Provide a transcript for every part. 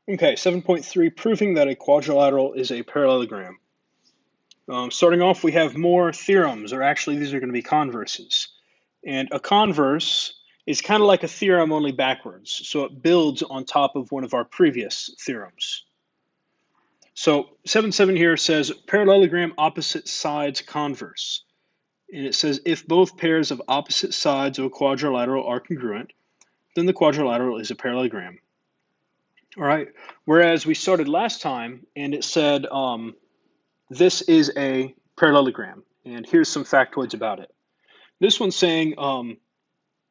Okay, 7.3, proving that a quadrilateral is a parallelogram. Starting off, we have more theorems, or actually these are going to be converses. And a converse is kind of like a theorem, only backwards. So it builds on top of one of our previous theorems. So 7.7 here says parallelogram opposite sides converse. And it says if both pairs of opposite sides of a quadrilateral are congruent, then the quadrilateral is a parallelogram. All right. Whereas we started last time and it said this is a parallelogram. And here's some factoids about it. This one's saying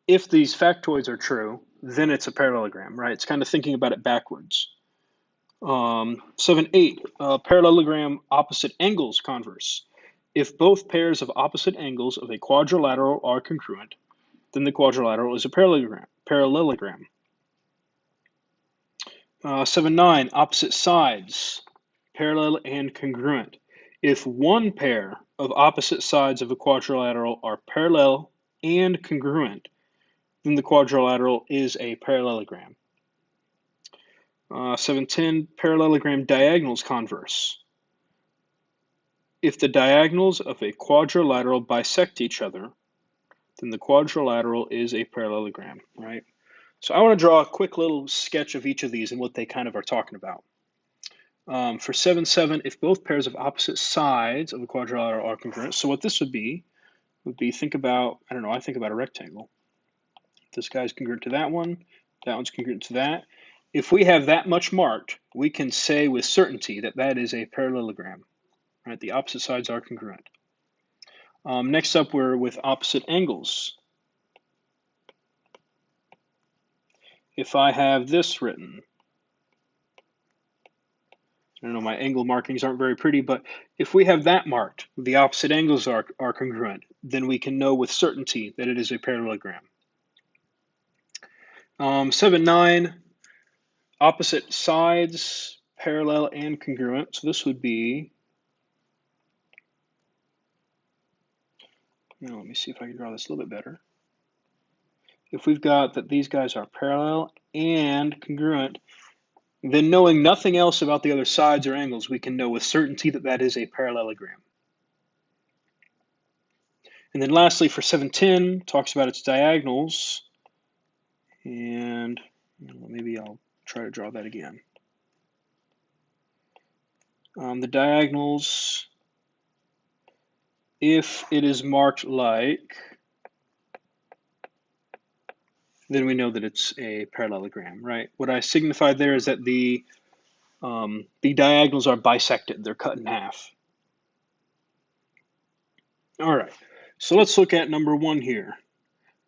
if these factoids are true, then it's a parallelogram, right? It's kind of thinking about it backwards. 7.8, parallelogram opposite angles converse. If both pairs of opposite angles of a quadrilateral are congruent, then the quadrilateral is a parallelogram. 7.9, opposite sides, parallel and congruent. If one pair of opposite sides of a quadrilateral are parallel and congruent, then the quadrilateral is a parallelogram. 7.10, parallelogram diagonals converse. If the diagonals of a quadrilateral bisect each other, then the quadrilateral is a parallelogram, right? So I want to draw a quick little sketch of each of these and what they kind of are talking about. For 7.7, if both pairs of opposite sides of a quadrilateral are congruent, so what this would be think about, I don't know, I think about a rectangle. This guy's congruent to that one's congruent to that. If we have that much marked, we can say with certainty that that is a parallelogram, right? The opposite sides are congruent. Next up, we're with opposite angles. If I have this written, I don't know, my angle markings aren't very pretty, but if we have that marked, the opposite angles are congruent, then we can know with certainty that it is a parallelogram. 7.9, opposite sides, parallel and congruent. So this would be, let me see if I can draw this a little bit better. If we've got that these guys are parallel and congruent, then knowing nothing else about the other sides or angles, we can know with certainty that that is a parallelogram. And then lastly, for 7.10, talks about its diagonals. And maybe I'll try to draw that again. The diagonals, if it is marked like, then we know that it's a parallelogram, right? What I signified there is that the diagonals are bisected, they're cut in half. All right, so let's look at number 1 here.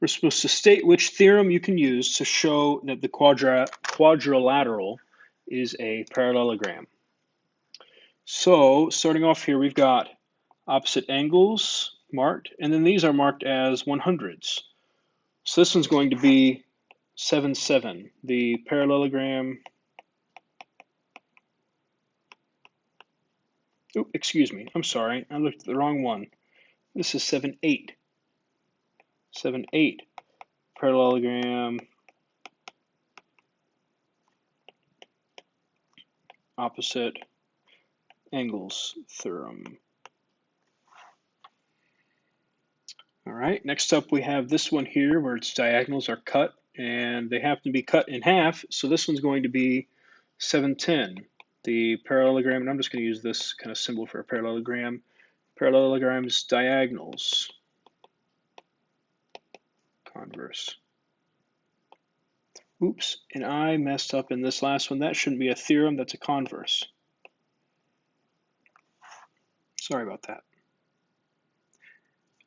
We're supposed to state which theorem you can use to show that the quadrilateral is a parallelogram. So starting off here, we've got opposite angles marked, and then these are marked as 100s. So this one's going to be 7.7, the parallelogram. Oh, excuse me, I'm sorry, I looked at the wrong one. This is 7.8. 7.8, parallelogram opposite angles theorem. All right, next up we have this one here where its diagonals are cut and they happen to be cut in half. So this one's going to be 7.10, the parallelogram, and I'm just going to use this kind of symbol for a parallelogram. Parallelogram's diagonals, converse. Oops, and I messed up in this last one. That shouldn't be a theorem, that's a converse. Sorry about that.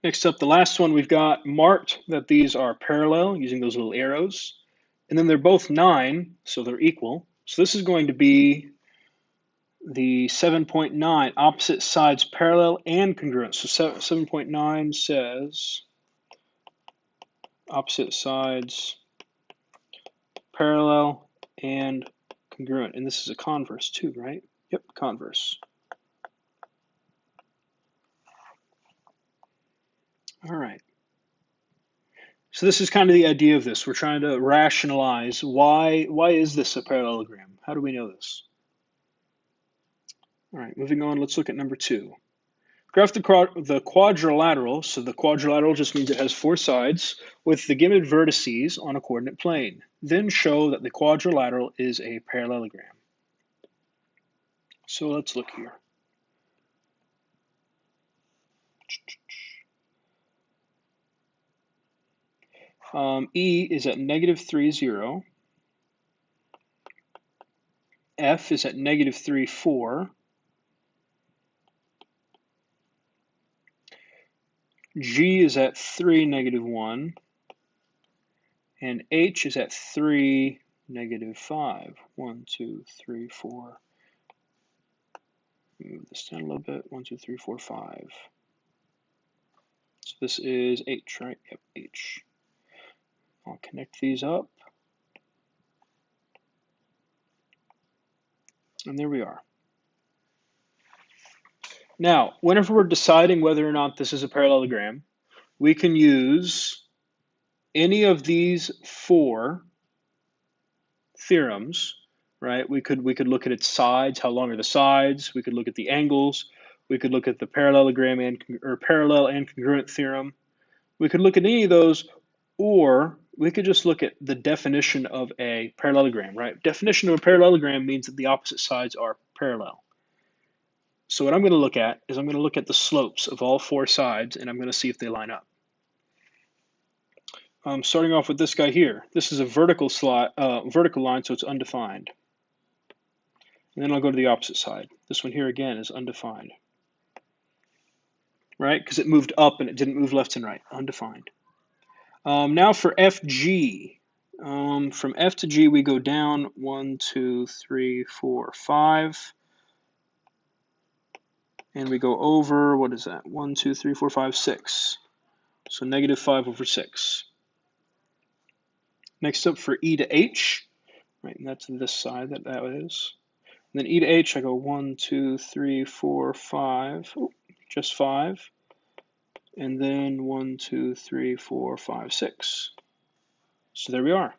Next up, the last one, we've got marked that these are parallel using those little arrows. And then they're both 9, so they're equal. So this is going to be the 7.9, opposite sides parallel and congruent. So 7.9 says opposite sides parallel and congruent. And this is a converse too, right? Yep, converse. All right. So this is kind of the idea of this. We're trying to rationalize why is this a parallelogram? How do we know this? All right, moving on, let's look at number 2. Graph the quadrilateral, so the quadrilateral just means it has 4 sides, with the given vertices on a coordinate plane. Then show that the quadrilateral is a parallelogram. So let's look here. E is at -3, 0. F is at -3, 4. G is at 3, -1. And H is at 3, -5. 1, 2, 3, 4. Move this down a little bit. 1, 2, 3, 4, 5. So this is H, right? Yep, H. I'll connect these up. And there we are. Now, whenever we're deciding whether or not this is a parallelogram, we can use any of these 4 theorems, right? We could look at its sides, how long are the sides? We could look at the angles. We could look at the parallelogram or parallel and congruent theorem. We could look at any of those, or we could just look at the definition of a parallelogram, right? Definition of a parallelogram means that the opposite sides are parallel. So what I'm going to look at is I'm going to look at the slopes of all 4 sides, and I'm going to see if they line up. Starting off with this guy here. This is a vertical line, so it's undefined. And then I'll go to the opposite side. This one here again is undefined, right? Because it moved up and it didn't move left and right. Undefined. Now for FG. From F to G, we go down 1, 2, 3, 4, 5. And we go over, what is that? 1, 2, 3, 4, 5, 6. So -5 over 6. Next up for E to H, right, and that's this side that is. And then E to H, I go 1, 2, 3, 4, 5, just 5. And then 1, 2, 3, 4, 5, 6. So there we are.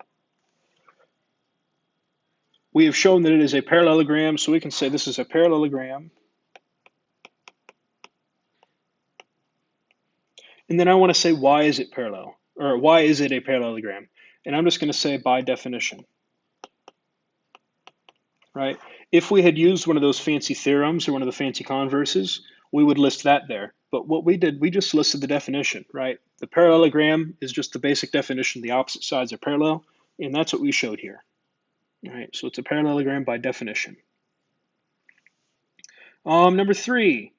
We have shown that it is a parallelogram, so we can say this is a parallelogram. And then I want to say, why is it parallel? Or why is it a parallelogram? And I'm just going to say by definition. Right? If we had used one of those fancy theorems or one of the fancy converses, we would list that there. But what we did, we just listed the definition, right? The parallelogram is just the basic definition. The opposite sides are parallel, and that's what we showed here. All right, so it's a parallelogram by definition. Number 3,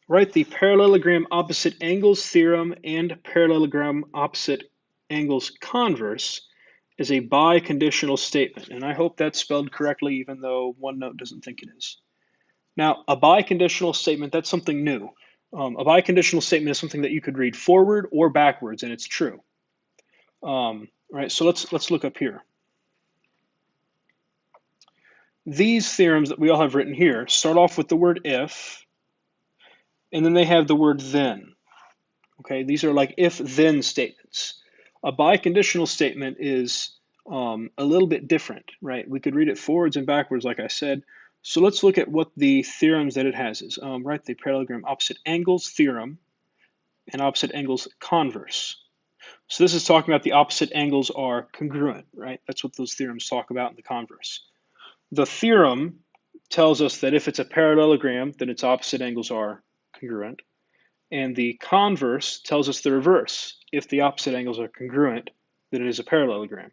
write the parallelogram opposite angles theorem and parallelogram opposite angles converse is a biconditional statement. And I hope that's spelled correctly, even though OneNote doesn't think it is. Now, a biconditional statement, that's something new. A biconditional statement is something that you could read forward or backwards, and it's true. Right, so let's look up here. These theorems that we all have written here start off with the word if, and then they have the word then. Okay, these are like if-then statements. A biconditional statement is a little bit different, right? We could read it forwards and backwards, like I said. So let's look at what the theorems that it has is. Write the parallelogram opposite angles theorem and opposite angles converse. So this is talking about the opposite angles are congruent, right? That's what those theorems talk about in the converse. The theorem tells us that if it's a parallelogram, then its opposite angles are congruent. And the converse tells us the reverse. If the opposite angles are congruent, then it is a parallelogram.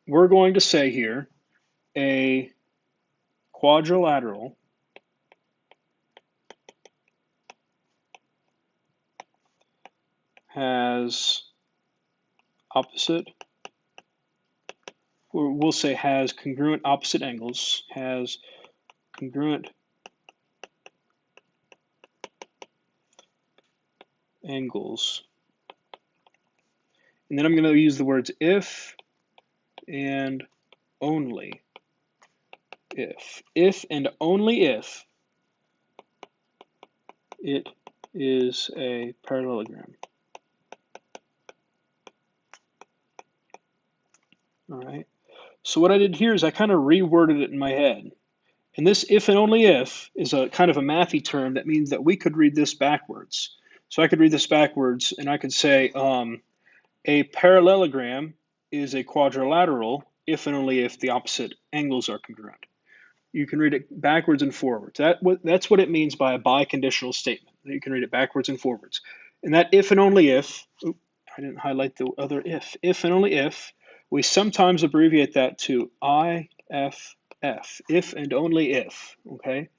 We're going to say here a quadrilateral has opposite, or we'll say has congruent opposite angles, has congruent angles. And then I'm going to use the words if and only if. If and only if it is a parallelogram. All right. So what I did here is I kind of reworded it in my head. And this if and only if is a kind of a mathy term that means that we could read this backwards. So I could read this backwards and I could say a parallelogram is a quadrilateral if and only if the opposite angles are congruent. You can read it backwards and forwards. That's what it means by a biconditional statement. You can read it backwards and forwards. And that if and only if, I didn't highlight the other if and only if, we sometimes abbreviate that to IFF, if and only if, okay?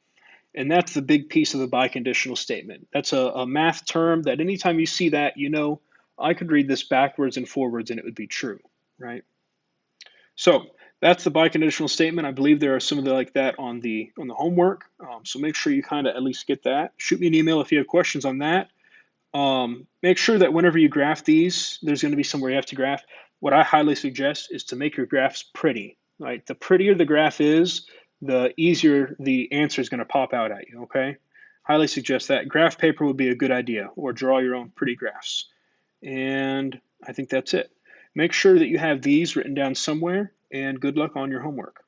And that's the big piece of the biconditional statement. That's a math term that anytime you see that, you know, I could read this backwards and forwards and it would be true, right? So that's the biconditional statement. I believe there are some of the like that on the homework. So make sure you kind of at least get that. Shoot me an email if you have questions on that. Make sure that whenever you graph these, there's going to be somewhere you have to graph. What I highly suggest is to make your graphs pretty. Right? The prettier the graph is, the easier the answer is going to pop out at you. Okay? Highly suggest that. Graph paper would be a good idea, or draw your own pretty graphs. And I think that's it. Make sure that you have these written down somewhere, and good luck on your homework.